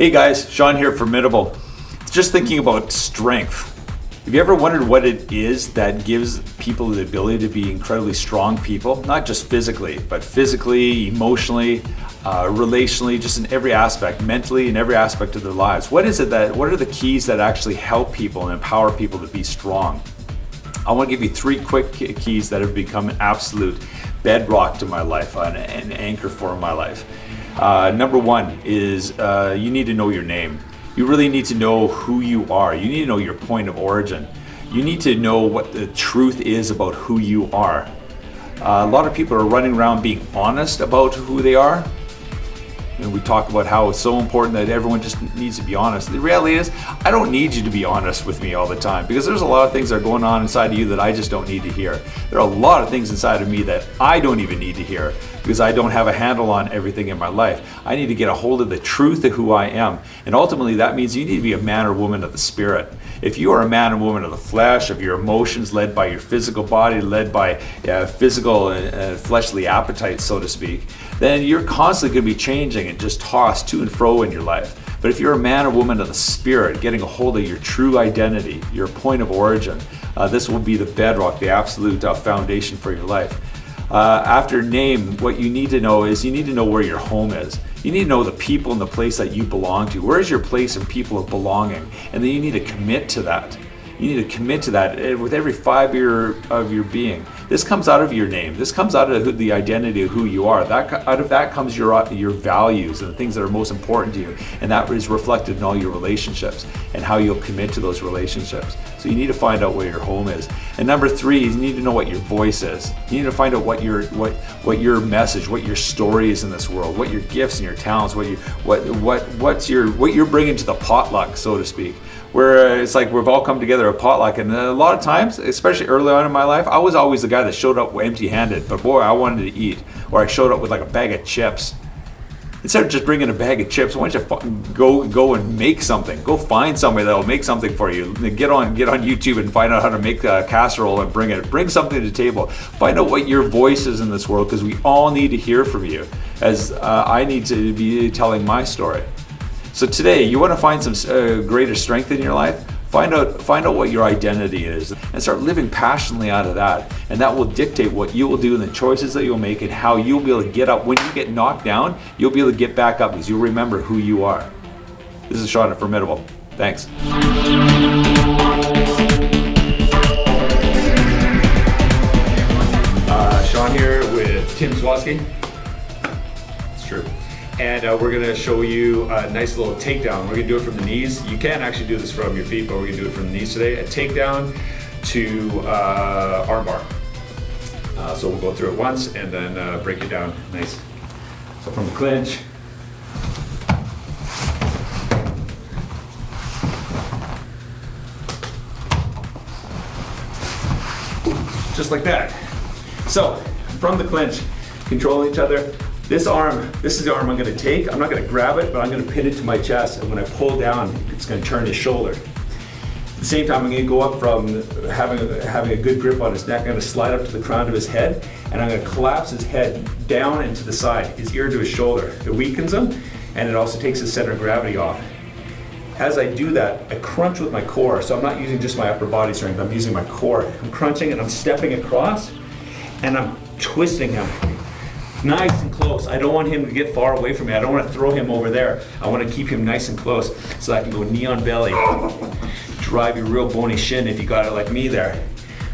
Hey guys, Sean here, Formidable. Just thinking about strength. Have you ever wondered what it is that gives people the ability to be incredibly strong people? Not just physically, but physically, emotionally, relationally, just in every aspect, mentally, in every aspect of their lives. What are the keys that actually help people and empower people to be strong? I want to give you 3 quick keys that have become an absolute bedrock to my life, an anchor for my life. Number 1 is you need to know your name. You really need to know who you are. You need to know your point of origin. You need to know what the truth is about who you are. A lot of people are running around being honest about who they are. And we talk about how it's so important that everyone just needs to be honest. The reality is, I don't need you to be honest with me all the time, because there's a lot of things that are going on inside of you that I just don't need to hear. There are a lot of things inside of me that I don't even need to hear, because I don't have a handle on everything in my life. I need to get a hold of the truth of who I am. And ultimately that means you need to be a man or woman of the spirit. If you are a man and woman of the flesh, of your emotions, led by your physical body, led by physical and fleshly appetites, so to speak, then you're constantly going to be changing and just tossed to and fro in your life. But if you're a man or woman of the spirit, getting a hold of your true identity, your point of origin, this will be the bedrock, the absolute foundation for your life. After name, what you need to know is you need to know where your home is. You need to know the people and the place that you belong to. Where is your place and people of belonging? And then you need to commit to that. You need to commit to that with every fiber of your being. This comes out of your name. This comes out of the identity of who you are. Out of that comes your values and the things that are most important to you. And that is reflected in all your relationships and how you'll commit to those relationships. So you need to find out where your home is. And number 3 is you need to know what your voice is. You need to find out what your message, what your story is in this world, what your gifts and your talents, what you're bringing to the potluck, so to speak. Where it's like we've all come together at potluck, and a lot of times, especially early on in my life, I was always the guy that showed up empty-handed, but boy, I wanted to eat. Or I showed up with like a bag of chips. Instead of just bringing a bag of chips, why don't you go and make something? Go find somebody that'll make something for you. Get on YouTube and find out how to make a casserole and bring something to the table. Find out what your voice is in this world, because we all need to hear from you, as I need to be telling my story. So today, you want to find some greater strength in your life? Find out what your identity is and start living passionately out of that. And that will dictate what you will do and the choices that you'll make and how you'll be able to get up. When you get knocked down, you'll be able to get back up because you'll remember who you are. This is Sean at Formidable. Thanks. Sean here with Tim Swatsky. It's true. And we're going to show you a nice little takedown. We're going to do it from the knees. You can actually do this from your feet, but we're going to do it from the knees today. A takedown to armbar. So we'll go through it once and then break it down. Nice. So from the clinch. Just like that. So from the clinch, control each other. This is the arm I'm going to take. I'm not going to grab it, but I'm going to pin it to my chest. And when I pull down, it's going to turn his shoulder. At the same time, I'm going to go up from having a good grip on his neck. I'm going to slide up to the crown of his head, and I'm going to collapse his head down and to the side, his ear to his shoulder. It weakens him, and it also takes his center of gravity off. As I do that, I crunch with my core. So I'm not using just my upper body strength. I'm using my core. I'm crunching and I'm stepping across, and I'm twisting him. Nice and close. I don't want him to get far away from me. I don't want to throw him over there. I want to keep him nice and close so I can go knee on belly. Drive your real bony shin if you got it like me there.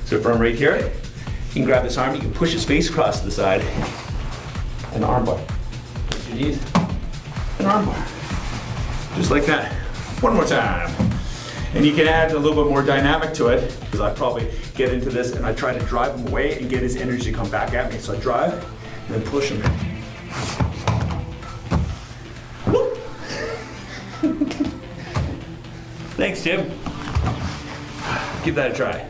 So from right here, you can grab this arm, you can push his face across to the side. An arm bar. Your knees. An arm bar. Just like that. One more time. And you can add a little bit more dynamic to it, because I probably get into this and I try to drive him away and get his energy to come back at me. So I drive and then push him. Thanks, Tim. Give that a try.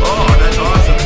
Oh, that's awesome.